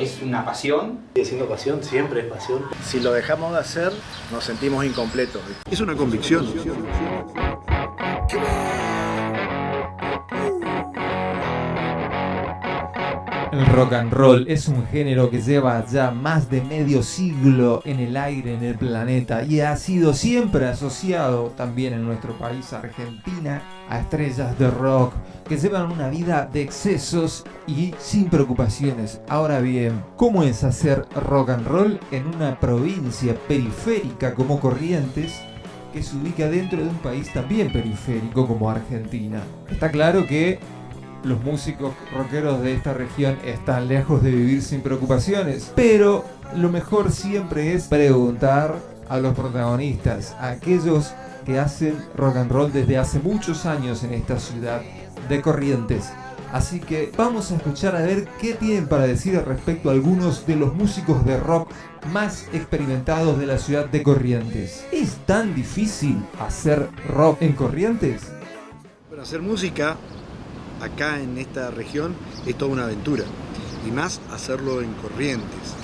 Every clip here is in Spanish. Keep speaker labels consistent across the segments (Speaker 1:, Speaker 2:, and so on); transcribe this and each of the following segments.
Speaker 1: es una pasión.
Speaker 2: Sigue siendo pasión, siempre es pasión. Si lo dejamos de hacer, nos sentimos incompletos.
Speaker 3: Es una convicción.
Speaker 4: El rock and roll es un género que lleva ya más de medio siglo en el aire en el planeta y ha sido siempre asociado también en nuestro país, Argentina, a estrellas de rock que llevan una vida de excesos y sin preocupaciones. Ahora bien, ¿cómo es hacer rock and roll en una provincia periférica como Corrientes, que se ubica dentro de un país también periférico como Argentina? Está claro que los músicos rockeros de esta región están lejos de vivir sin preocupaciones, pero lo mejor siempre es preguntar a los protagonistas, a aquellos que hacen rock and roll desde hace muchos años en esta ciudad de Corrientes. Así que vamos a escuchar a ver qué tienen para decir al respecto algunos de los músicos de rock más experimentados de la ciudad de Corrientes. ¿Es tan difícil hacer rock en Corrientes?
Speaker 3: Bueno, hacer música acá en esta región es toda una aventura, y más hacerlo en Corrientes,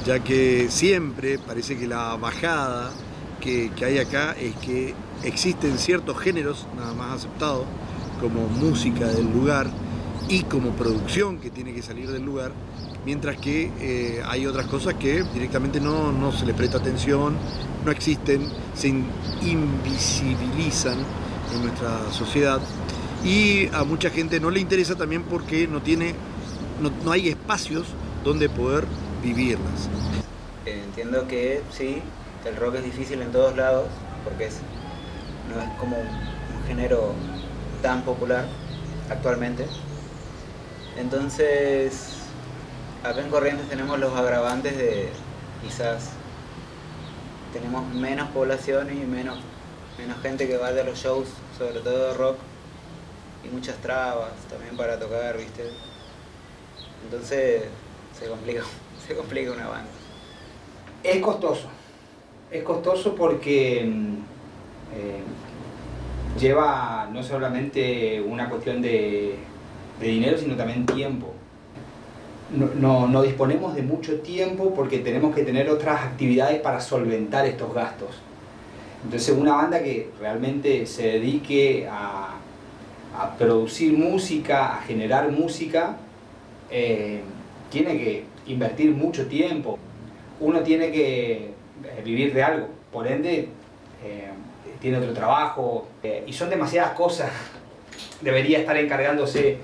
Speaker 3: ya que siempre parece que la bajada que hay acá es que existen ciertos géneros nada más aceptados como música del lugar y como producción que tiene que salir del lugar, mientras que hay otras cosas que directamente no se les presta atención, no existen, se invisibilizan en nuestra sociedad. Y a mucha gente no le interesa también porque no hay espacios donde poder vivirlas.
Speaker 5: Entiendo que sí, el rock es difícil en todos lados porque no es como un género tan popular actualmente. Entonces, acá en Corrientes tenemos los agravantes de quizás tenemos menos población y menos gente que vaya a los shows, sobre todo de rock. Y muchas trabas también para tocar, ¿viste? Entonces se complica una banda.
Speaker 1: Es costoso porque lleva no solamente una cuestión de dinero, sino también tiempo. No disponemos de mucho tiempo porque tenemos que tener otras actividades para solventar estos gastos. Entonces una banda que realmente se dedique a producir música, a generar música, tiene que invertir mucho tiempo. Uno tiene que vivir de algo, por ende tiene otro trabajo y son demasiadas cosas. Debería estar encargándose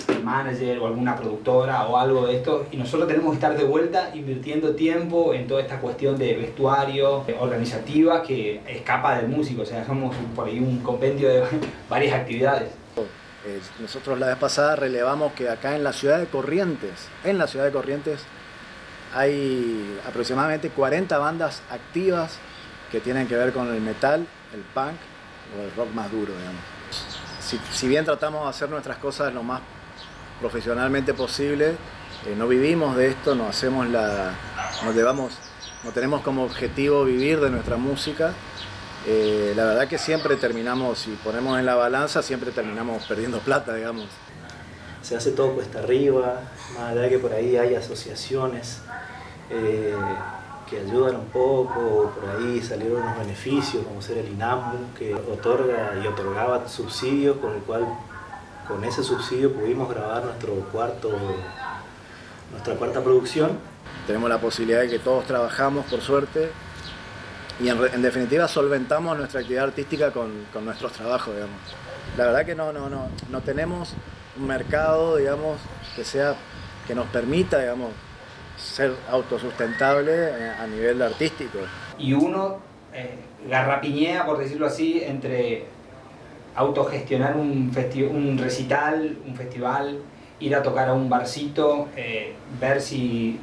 Speaker 1: el manager o alguna productora o algo de esto, y nosotros tenemos que estar de vuelta invirtiendo tiempo en toda esta cuestión de vestuario, organizativa, que escapa del músico. O sea, somos por ahí un compendio de varias actividades.
Speaker 2: Nosotros la vez pasada relevamos que acá en la ciudad de Corrientes, hay aproximadamente 40 bandas activas que tienen que ver con el metal, el punk o el rock más duro, digamos. Si bien tratamos de hacer nuestras cosas lo más profesionalmente posible, no vivimos de esto, no tenemos como objetivo vivir de nuestra música. La verdad que siempre terminamos, si ponemos en la balanza, siempre terminamos perdiendo plata, digamos.
Speaker 6: Se hace todo cuesta arriba, más allá de que por ahí hay asociaciones que ayudan un poco, por ahí salieron unos beneficios, como ser el INAMU, que otorga y otorgaba subsidios, con el cual, con ese subsidio pudimos grabar nuestra cuarta producción.
Speaker 2: Tenemos la posibilidad de que todos trabajamos, por suerte, y en definitiva solventamos nuestra actividad artística con nuestros trabajos, digamos. La verdad que no tenemos un mercado, digamos, que nos permita, digamos, ser autosustentable a nivel artístico.
Speaker 1: Y uno garrapiñea, por decirlo así, entre autogestionar un recital, un festival, ir a tocar a un barcito, ver si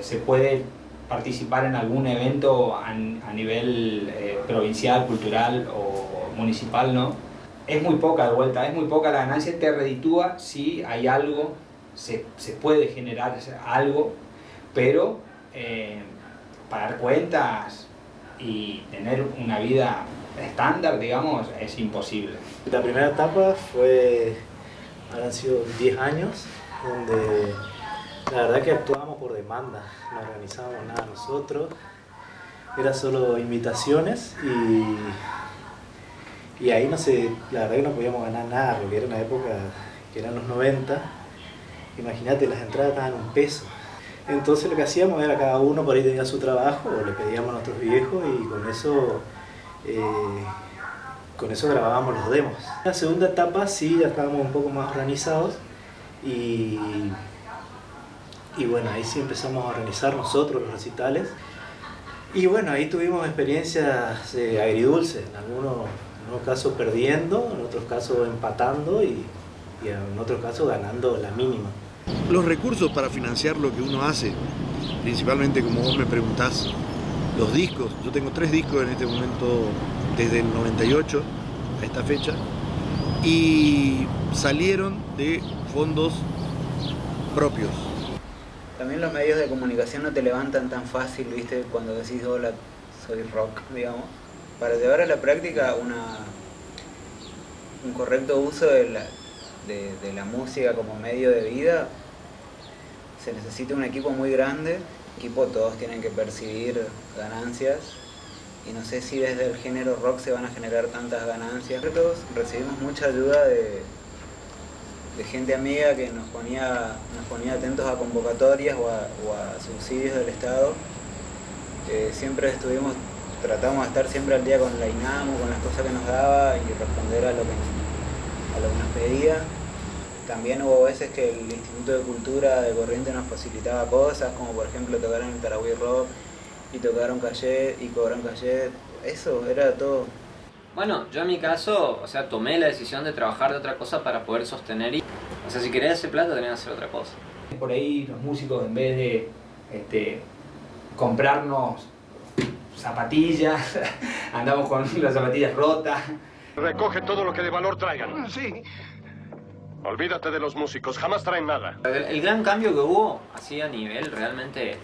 Speaker 1: se puede participar en algún evento a nivel provincial, cultural o municipal, ¿no? Es muy poca de vuelta, es muy poca la ganancia, te reditúa si hay algo, se puede generar algo, pero pagar cuentas y tener una vida estándar, digamos, es imposible.
Speaker 6: La primera etapa habrán sido 10 años, donde La verdad que actuábamos por demanda, no organizábamos nada nosotros, era solo invitaciones y ahí no sé, la verdad que no podíamos ganar nada porque era una época que eran los 90, imagínate, las entradas estaban $1. Entonces lo que hacíamos era cada uno por ahí tenía su trabajo, o le pedíamos a nuestros viejos y con eso grabábamos los demos. En la segunda etapa sí, ya estábamos un poco más organizados y bueno, ahí sí empezamos a organizar nosotros los recitales. Y bueno, ahí tuvimos experiencias agridulces, en algunos casos perdiendo, en otros casos empatando y en otros casos ganando la mínima.
Speaker 3: Los recursos para financiar lo que uno hace, principalmente como vos me preguntás, los discos. Yo tengo 3 discos en este momento desde el 98 a esta fecha y salieron de fondos propios.
Speaker 5: También los medios de comunicación no te levantan tan fácil, ¿viste? Cuando decís hola, soy rock, digamos. Para llevar a la práctica un correcto uso de la música como medio de vida, se necesita un equipo muy grande. Todos tienen que percibir ganancias y no sé si desde el género rock se van a generar tantas ganancias. Todos recibimos mucha ayuda de gente amiga que nos ponía atentos a convocatorias o a subsidios del Estado. Siempre tratamos de estar siempre al día con la INAMU, con las cosas que nos daba y responder a lo que nos pedía. También hubo veces que el Instituto de Cultura de Corrientes nos facilitaba cosas, como por ejemplo tocar en el Tarahui Rock y tocaron Cayet y cobraron Cayet. Eso era todo.
Speaker 7: Bueno, yo en mi caso, o sea, tomé la decisión de trabajar de otra cosa para poder sostener y... O sea, si querías hacer plata tenías que hacer otra cosa.
Speaker 1: Por ahí los músicos, en vez de comprarnos zapatillas, andamos con las zapatillas rotas.
Speaker 8: Recoge todo lo que de valor traigan.
Speaker 9: Sí.
Speaker 8: Olvídate de los músicos, jamás traen nada.
Speaker 7: El gran cambio que hubo, así a nivel realmente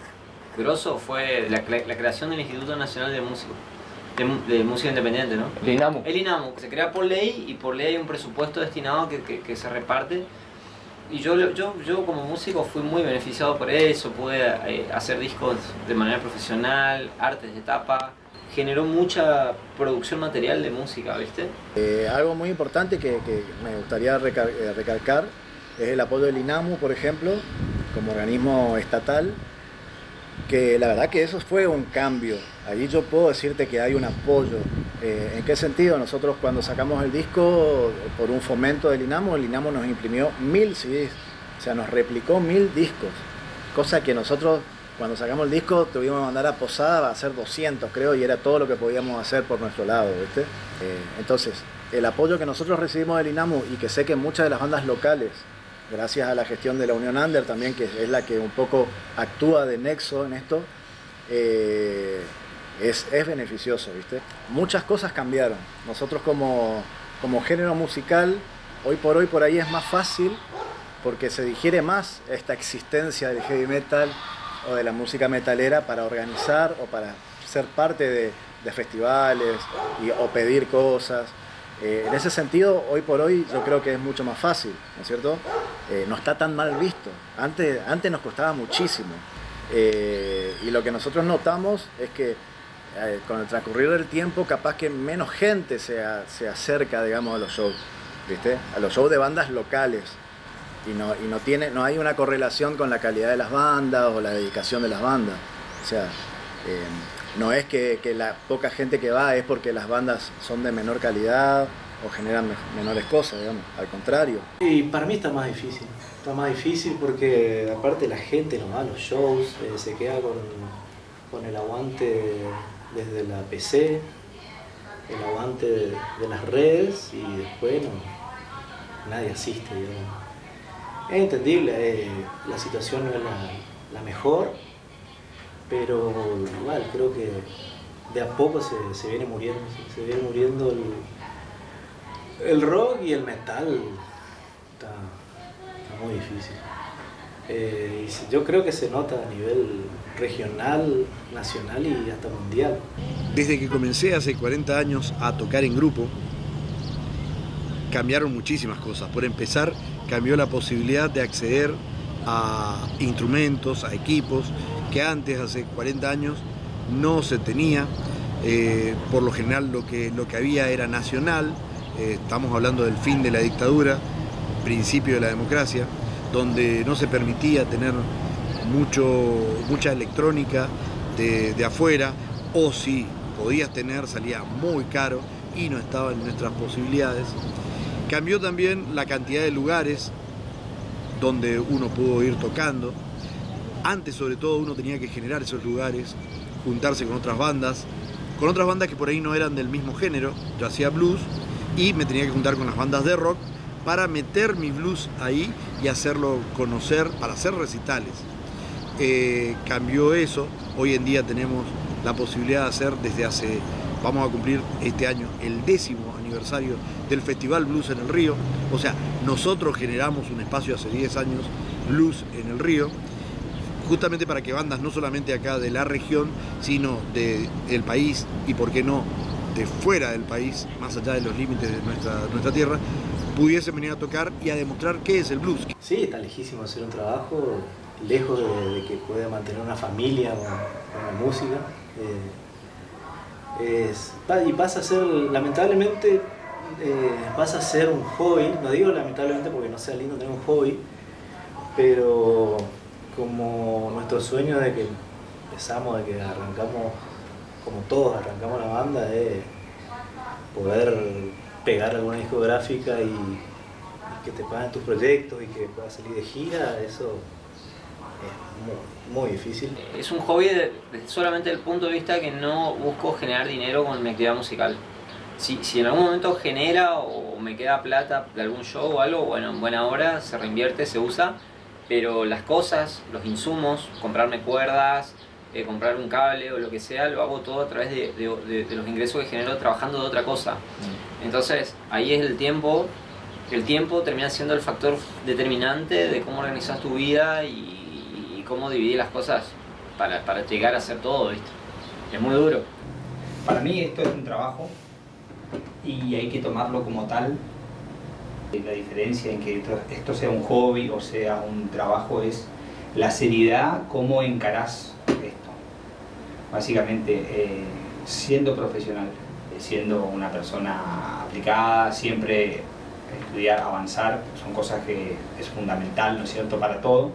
Speaker 7: grosso, fue la creación del Instituto Nacional de Música. De música independiente, ¿no?
Speaker 4: El INAMU.
Speaker 7: El INAMU, que se crea por ley y por ley hay un presupuesto destinado que se reparte. Y yo como músico fui muy beneficiado por eso, pude hacer discos de manera profesional, artes de tapa, generó mucha producción material de música, ¿viste?
Speaker 2: Algo muy importante que me gustaría recalcar es el apoyo del INAMU, por ejemplo, como organismo estatal, que la verdad que eso fue un cambio. Ahí yo puedo decirte que hay un apoyo. ¿En qué sentido? Nosotros cuando sacamos el disco por un fomento del INAMU, el INAMU nos imprimió 1000 CDs, o sea, nos replicó 1000 discos, cosa que nosotros cuando sacamos el disco tuvimos que mandar a Posada a hacer 200, creo, y era todo lo que podíamos hacer por nuestro lado, ¿viste? Entonces, el apoyo que nosotros recibimos del INAMU y que sé que muchas de las bandas locales, gracias a la gestión de la Unión Under también, que es la que un poco actúa de nexo en esto, es beneficioso, ¿viste? Muchas cosas cambiaron. Nosotros como género musical, hoy por ahí es más fácil porque se digiere más esta existencia del heavy metal o de la música metalera para organizar o para ser parte de festivales o pedir cosas. En ese sentido, hoy por hoy yo creo que es mucho más fácil, ¿no es cierto? No está tan mal visto. Antes nos costaba muchísimo. Y lo que nosotros notamos es que con el transcurrir del tiempo capaz que menos gente se acerca, digamos, a los shows, ¿viste? A los shows de bandas locales. Y no hay una correlación con la calidad de las bandas o la dedicación de las bandas. O sea, no es que la poca gente que va es porque las bandas son de menor calidad o generan menores cosas, digamos, al contrario.
Speaker 6: Y para mí está más difícil porque aparte la gente no va a los shows, se queda con el aguante desde la PC, el aguante de las redes y después nadie asiste, digamos. Es entendible, la situación no es la mejor, pero igual creo que de a poco se viene muriendo el rock y el metal. Está muy difícil. Yo creo que se nota a nivel regional, nacional y hasta mundial.
Speaker 3: Desde que comencé hace 40 años a tocar en grupo, cambiaron muchísimas cosas. Por empezar, cambió la posibilidad de acceder a instrumentos, a equipos, que antes, hace 40 años, no se tenía. Por lo general lo que había era nacional. Estamos hablando del fin de la dictadura, principio de la democracia, donde no se permitía tener mucha electrónica de afuera, o si podías tener salía muy caro y no estaba en nuestras posibilidades. Cambió también la cantidad de lugares donde uno pudo ir tocando. Antes, sobre todo, uno tenía que generar esos lugares, juntarse con otras bandas que por ahí no eran del mismo género. Yo hacía blues y me tenía que juntar con las bandas de rock para meter mi blues ahí y hacerlo conocer, para hacer recitales. Cambió eso. Hoy en día tenemos la posibilidad de hacer, vamos a cumplir este año el 10º aniversario del Festival Blues en el Río. O sea, nosotros generamos un espacio hace 10 años, Blues en el Río, justamente para que bandas no solamente acá de la región, sino del país y, por qué no, de fuera del país, más allá de los límites de nuestra tierra, pudiesen venir a tocar y a demostrar qué es el blues.
Speaker 6: Sí, está lejísimo hacer un trabajo, lejos de que pueda mantener una familia con la música. Y pasa a ser, lamentablemente, pasa a ser un hobby. No digo lamentablemente porque no sea lindo tener un hobby, pero como nuestro sueño de que empezamos, de que arrancamos, como todos arrancamos la banda, es poder pegar alguna discográfica y que te paguen tus proyectos y que puedas salir de gira. Eso es muy difícil.
Speaker 7: Es un hobby solamente desde el punto de vista que no busco generar dinero con mi actividad musical. Si en algún momento genera o me queda plata de algún show o algo, bueno, en buena hora se reinvierte, se usa, pero las cosas, los insumos, comprarme cuerdas, comprar un cable o lo que sea, lo hago todo a través de los ingresos que genero trabajando de otra cosa. Entonces ahí es el tiempo termina siendo el factor determinante de cómo organizas tu vida y cómo dividir las cosas para llegar a hacer todo, ¿viste? Es muy duro.
Speaker 1: Para mí esto es un trabajo y hay que tomarlo como tal. La diferencia en que esto sea un hobby o sea un trabajo es la seriedad, cómo encarás esto. Básicamente, siendo profesional, siendo una persona aplicada, siempre estudiar, avanzar, son cosas que es fundamental, ¿no es cierto?, para todo.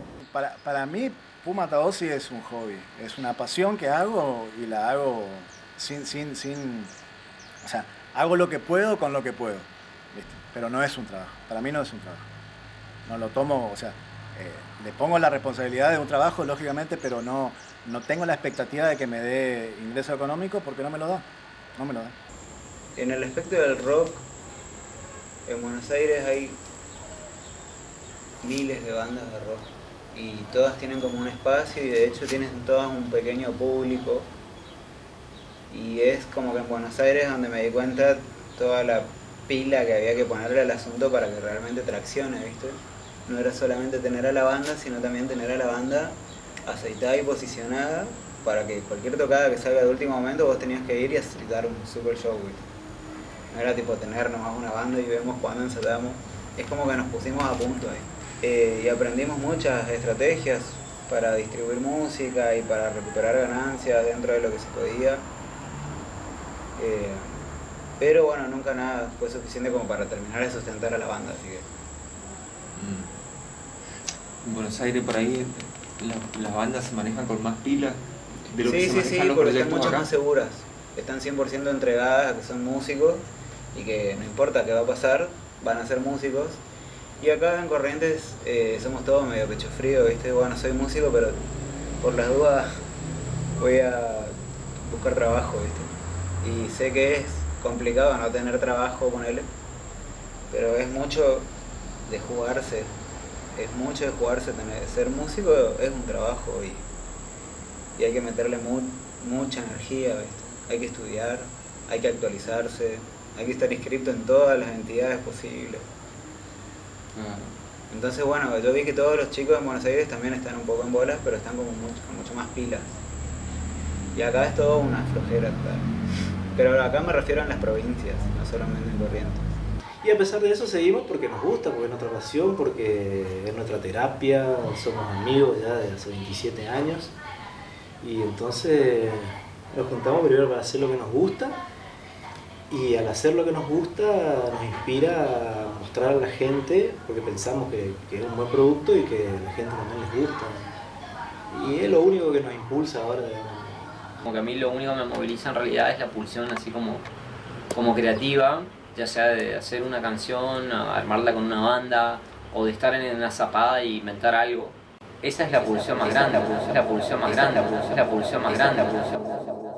Speaker 2: Para mí, Puma Taosi es un hobby, es una pasión que hago y la hago sin o sea, hago lo que puedo con lo que puedo, ¿viste? Pero no es un trabajo, para mí no es un trabajo. No lo tomo, o sea, le pongo la responsabilidad de un trabajo, lógicamente, pero no tengo la expectativa de que me dé ingreso económico porque no me lo da.
Speaker 5: En el aspecto del rock, en Buenos Aires hay miles de bandas de rock y todas tienen como un espacio y de hecho tienen todas un pequeño público, y es como que en Buenos Aires donde me di cuenta toda la pila que había que ponerle al asunto para que realmente traccione, ¿viste? No era solamente tener a la banda, sino también tener a la banda aceitada y posicionada para que cualquier tocada que salga de último momento vos tenías que ir y dar un super show, ¿viste? No era tipo tener nomás una banda y vemos cuándo ensayamos. Es como que nos pusimos a punto ahí. Y aprendimos muchas estrategias para distribuir música y para recuperar ganancias dentro de lo que se podía. Pero bueno, nunca nada fue suficiente como para terminar de sustentar a la banda, así que...
Speaker 4: En Buenos Aires por ahí las bandas se manejan con más pilas de lo que se
Speaker 5: Sí,
Speaker 4: manejan los
Speaker 5: porque están
Speaker 4: proyectos
Speaker 5: mucho
Speaker 4: acá.
Speaker 5: más seguras. Están 100% entregadas a que son músicos y que no importa qué va a pasar, van a ser músicos. Y acá en Corrientes somos todos medio pecho frío, ¿viste? Bueno, soy músico, pero por las dudas voy a buscar trabajo, ¿viste? Y sé que es complicado no tener trabajo con él, pero es mucho de jugarse. Ser músico es un trabajo y hay que meterle mucha energía, ¿viste? Hay que estudiar, hay que actualizarse, hay que estar inscrito en todas las entidades posibles. Entonces bueno, yo vi que todos los chicos en Buenos Aires también están un poco en bolas, pero están como mucho más pilas. Y acá es todo una flojera total. Pero acá me refiero a las provincias, no solamente en Corrientes.
Speaker 6: Y a pesar de eso seguimos porque nos gusta, porque es nuestra pasión, porque es nuestra terapia, somos amigos ya de hace 27 años. Y entonces nos juntamos primero para hacer lo que nos gusta, y al hacer lo que nos gusta nos inspira a mostrar a la gente, porque pensamos que es un buen producto y que a la gente también les gusta. Y es lo único que nos impulsa ahora, digamos.
Speaker 7: Como que a mí lo único que me moviliza en realidad es la pulsión así como creativa, ya sea de hacer una canción, armarla con una banda, o de estar en una zapada e inventar algo. Esa es la pulsión más grande, la pulsión más grande, la pulsión más grande, la pulsión más grande.